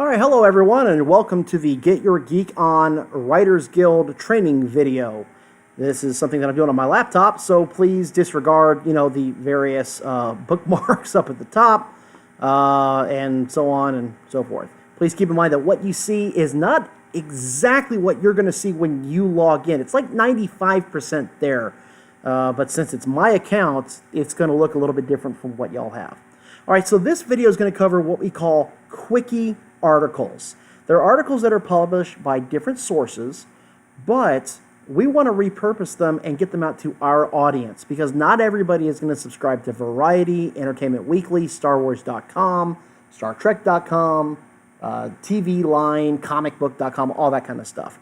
All right, hello everyone, and welcome to the Get Your Geek On Writers Guild training video. This is something that I'm doing on my laptop, so please disregard, the various bookmarks up at the top, and so on and so forth. Please keep in mind that what you see is not exactly what you're going to see when you log in. It's like 95% there, but since it's my account, it's going to look a little bit different from what y'all have. All right, so this video is going to cover what we call Quickie articles. They're articles that are published by different sources, but we want to repurpose them and get them out to our audience because not everybody is going to subscribe to Variety, Entertainment Weekly, StarWars.com, StarTrek.com, TV Line, comicbook.com, all that kind of stuff.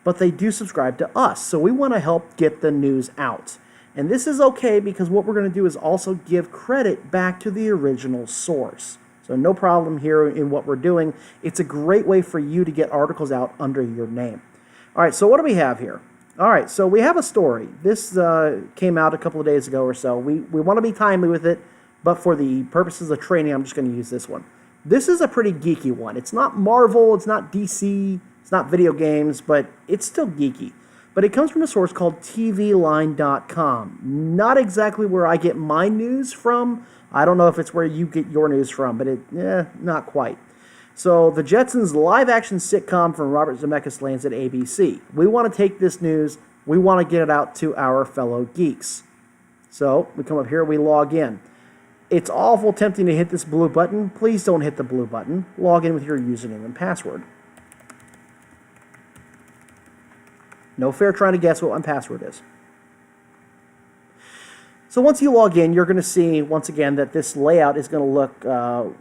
But they do subscribe to us, so we want to help get the news out. And this is okay because what we're going to do is also give credit back to the original source. So no problem here in what we're doing. It's a great way for you to get articles out under your name. All right, so what do we have here? All right, so we have a story. This came out a couple of days ago or so. We want to be timely with it, but for the purposes of training, I'm just going to use this one. This is a pretty geeky one. It's not Marvel, it's not DC, it's not video games, but it's still geeky. But it comes from a source called tvline.com. Not exactly where I get my news from. I don't know if it's where you get your news from, but not quite. So the Jetsons live-action sitcom from Robert Zemeckis lands at ABC. We want to take this news, we want to get it out to our fellow geeks. So we come up here, we log in. It's awful tempting to hit this blue button. Please don't hit the blue button. Log in with your username and password. No fair trying to guess what my password is. So once you log in, you're going to see, once again, that this layout is going to look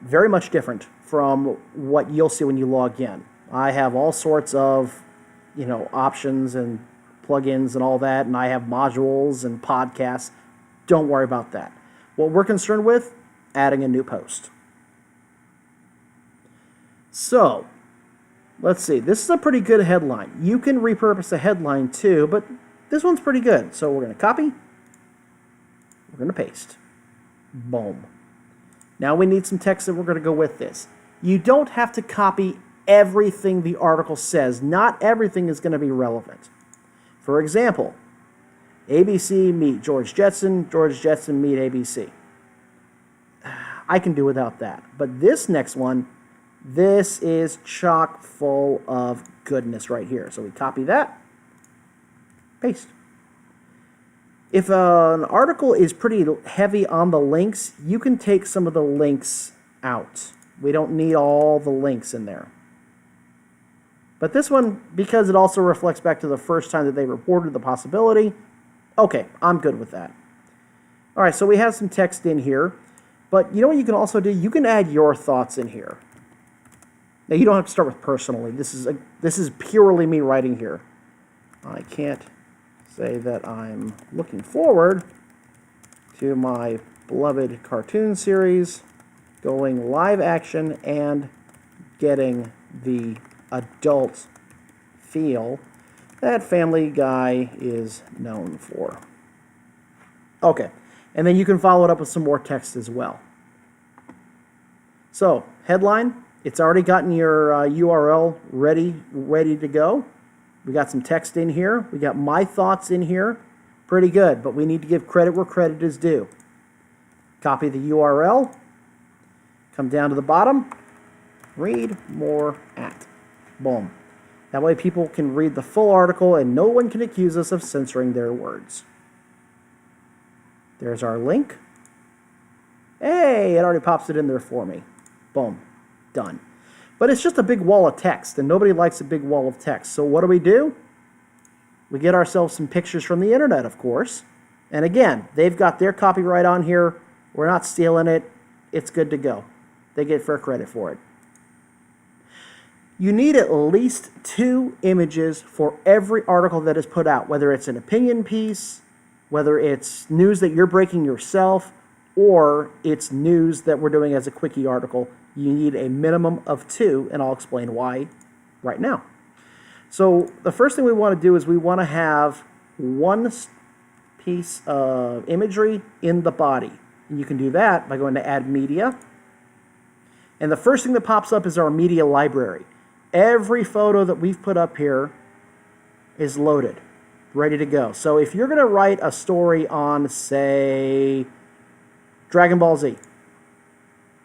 very much different from what you'll see when you log in. I have all sorts of, options and plugins and all that, and I have modules and podcasts. Don't worry about that. What we're concerned with, adding a new post. So, let's see. This is a pretty good headline. You can repurpose a headline too, but this one's pretty good. So we're going to copy. We're going to paste. Boom. Now we need some text that we're going to go with this. You don't have to copy everything the article says. Not everything is going to be relevant. For example, ABC meet George Jetson meet ABC. I can do without that. But this next one, this is chock full of goodness right here. So we copy that, paste. If an article is pretty heavy on the links, you can take some of the links out. We don't need all the links in there. But this one, because it also reflects back to the first time that they reported the possibility, okay, I'm good with that. All right, so we have some text in here. But you know what you can also do? You can add your thoughts in here. Now, you don't have to start with personally. This is purely me writing here. I can't say that I'm looking forward to my beloved cartoon series going live action and getting the adult feel that Family Guy is known for. Okay, and then you can follow it up with some more text as well. So, headline. It's already gotten your URL ready to go. We got some text in here. We got my thoughts in here. Pretty good, but we need to give credit where credit is due. Copy the URL. Come down to the bottom. Read more at. Boom. That way people can read the full article and no one can accuse us of censoring their words. There's our link. Hey, it already pops it in there for me. Boom. Done. But it's just a big wall of text, and nobody likes a big wall of text. So what do? We get ourselves some pictures from the internet, of course. And again, they've got their copyright on here. We're not stealing it. It's good to go. They get fair credit for it. You need at least 2 images for every article that is put out, whether it's an opinion piece, whether it's news that you're breaking yourself, or it's news that we're doing as a Quickie article. You need a minimum of 2, and I'll explain why right now. So the first thing we want to do is we want to have one piece of imagery in the body. And you can do that by going to Add Media. And the first thing that pops up is our media library. Every photo that we've put up here is loaded, ready to go. So if you're going to write a story on, say, Dragon Ball Z,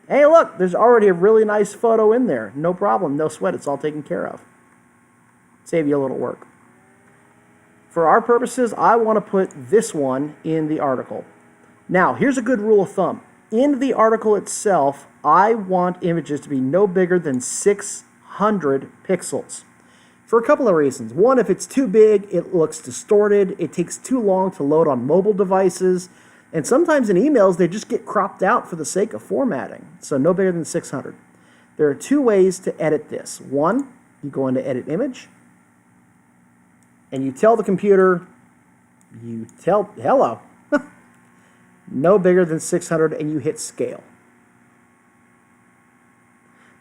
hey, look, there's already a really nice photo in there. No problem, no sweat, it's all taken care of. Save you a little work. For our purposes, I want to put this one in the article. Now, here's a good rule of thumb. In the article itself, I want images to be no bigger than 600 pixels. For a couple of reasons. One, if it's too big, it looks distorted. It takes too long to load on mobile devices. And sometimes in emails, they just get cropped out for the sake of formatting. So no bigger than 600. There are two ways to edit this. One, you go into Edit Image, and you tell the computer, hello, no bigger than 600, and you hit Scale.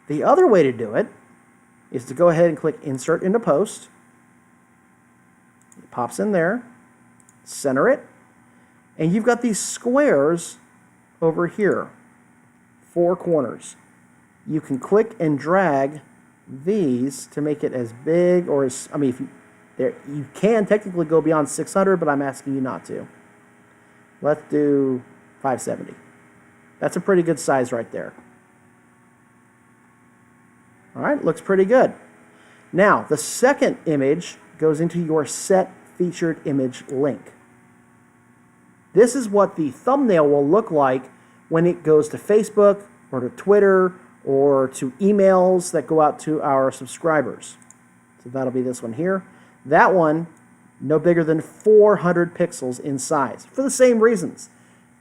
The other way to do it is to go ahead and click Insert into Post. It pops in there, center it, and you've got these squares over here, 4 corners. You can click and drag these to make it as big or as, I mean, you can technically go beyond 600, but I'm asking you not to. Let's do 570. That's a pretty good size right there. All right, looks pretty good. Now, the second image goes into your Set Featured Image link. This is what the thumbnail will look like when it goes to Facebook or to Twitter or to emails that go out to our subscribers. So that'll be this one here. That one, no bigger than 400 pixels in size for the same reasons.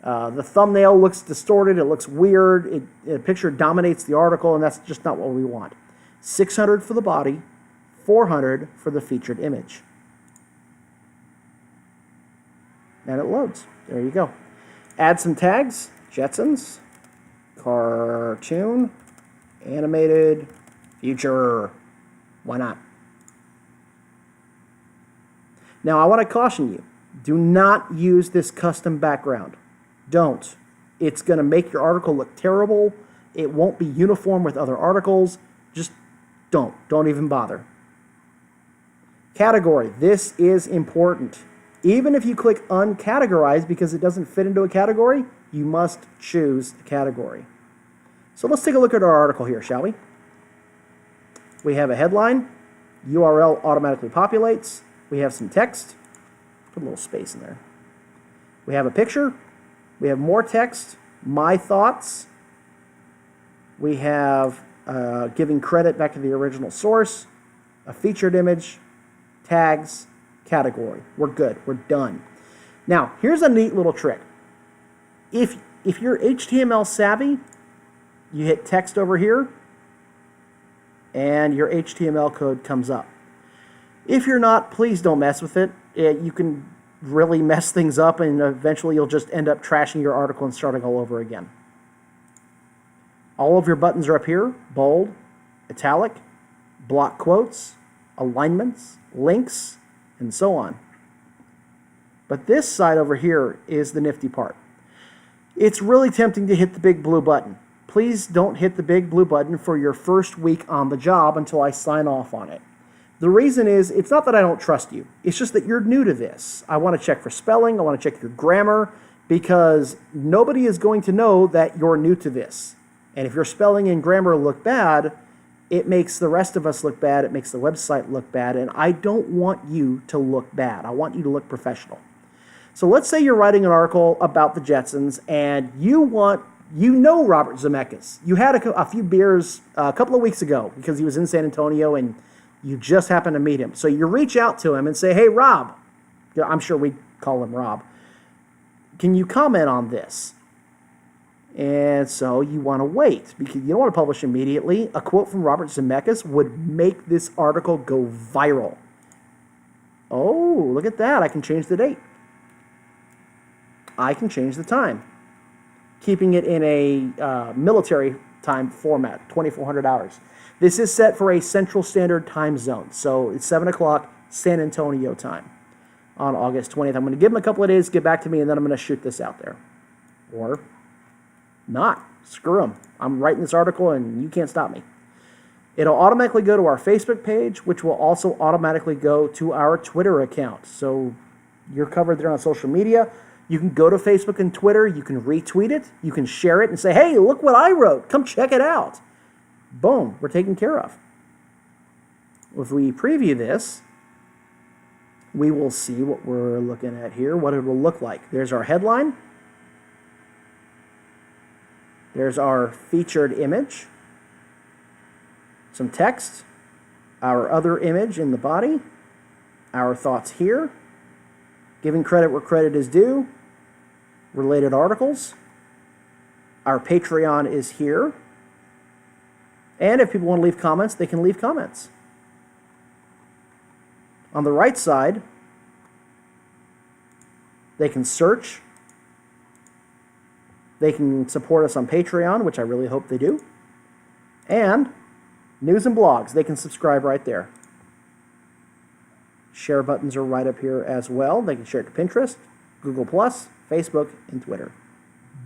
The thumbnail looks distorted, it looks weird, the picture dominates the article, and that's just not what we want. 600 for the body, 400 for the featured image. And it loads. There you go. Add some tags, Jetsons, cartoon, animated, future. Why not? Now, I want to caution you. Do not use this custom background. Don't. It's going to make your article look terrible. It won't be uniform with other articles. Just don't. Don't even bother. Category. This is important. Even if you click uncategorize because it doesn't fit into a category, you must choose the category. So let's take a look at our article here, shall we? We have a headline. URL automatically populates. We have some text. Put a little space in there. We have a picture. We have more text. My thoughts. We have giving credit back to the original source. A featured image. Tags. Category. We're good. We're done. Now, here's a neat little trick. If you're HTML savvy, you hit text over here, and your HTML code comes up. If you're not, please don't mess with it. You can really mess things up, and eventually you'll just end up trashing your article and starting all over again. All of your buttons are up here: bold, italic, block quotes, alignments, links, and so on. But this side over here is the nifty part. It's really tempting to hit the big blue button. Please don't hit the big blue button for your first week on the job until I sign off on it. The reason is, it's not that I don't trust you. It's just that you're new to this. I want to check for spelling. I want to check your grammar, because nobody is going to know that you're new to this. And if your spelling and grammar look bad, it makes the rest of us look bad. It makes the website look bad. And I don't want you to look bad. I want you to look professional. So let's say you're writing an article about the Jetsons, and you know Robert Zemeckis. You had a few beers a couple of weeks ago because he was in San Antonio, and you just happened to meet him. So you reach out to him and say, hey, Rob, I'm sure we call him Rob, can you comment on this? And so you want to wait because you don't want to publish immediately. A quote from Robert Zemeckis would make this article go viral. Oh, look at that. I can change the date. I can change the time, keeping it in a military time format, 2,400 hours. This is set for a Central Standard Time zone, so it's 7 o'clock San Antonio time on August 20th. I'm going to give him a couple of days to get back to me, and then I'm going to shoot this out there. Or not. Screw them. I'm writing this article and you can't stop me. It'll automatically go to our Facebook page, which will also automatically go to our Twitter account. So you're covered there on social media. You can go to Facebook and Twitter. You can retweet it. You can share it and say, hey, look what I wrote. Come check it out. Boom, we're taken care of. If we preview this, we will see what we're looking at here, what it will look like. There's our headline. There's our featured image. Some text, our other image in the body, our thoughts here, giving credit where credit is due, related articles, our Patreon is here, and if people want to leave comments, they can leave comments. On the right side, they can search, they can support us on Patreon, which I really hope they do, and news and blogs, they can subscribe right there. Share buttons are right up here as well. They can share it to Pinterest, Google+, Facebook, and Twitter.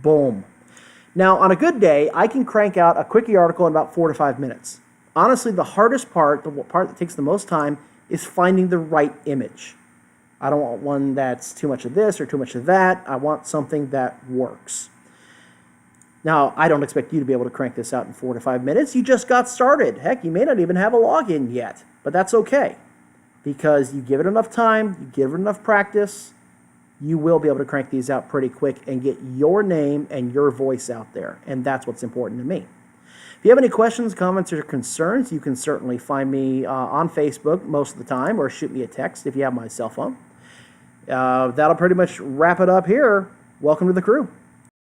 Boom. Now, on a good day, I can crank out a Quickie article in about 4 to 5 minutes. Honestly, the hardest part, the part that takes the most time, is finding the right image. I don't want one that's too much of this or too much of that. I want something that works. Now, I don't expect you to be able to crank this out in 4 to 5 minutes. You just got started. Heck, you may not even have a login yet, but that's okay. Because you give it enough time, you give it enough practice, you will be able to crank these out pretty quick and get your name and your voice out there. And that's what's important to me. If you have any questions, comments, or concerns, you can certainly find me on Facebook most of the time, or shoot me a text if you have my cell phone. That'll pretty much wrap it up here. Welcome to the crew.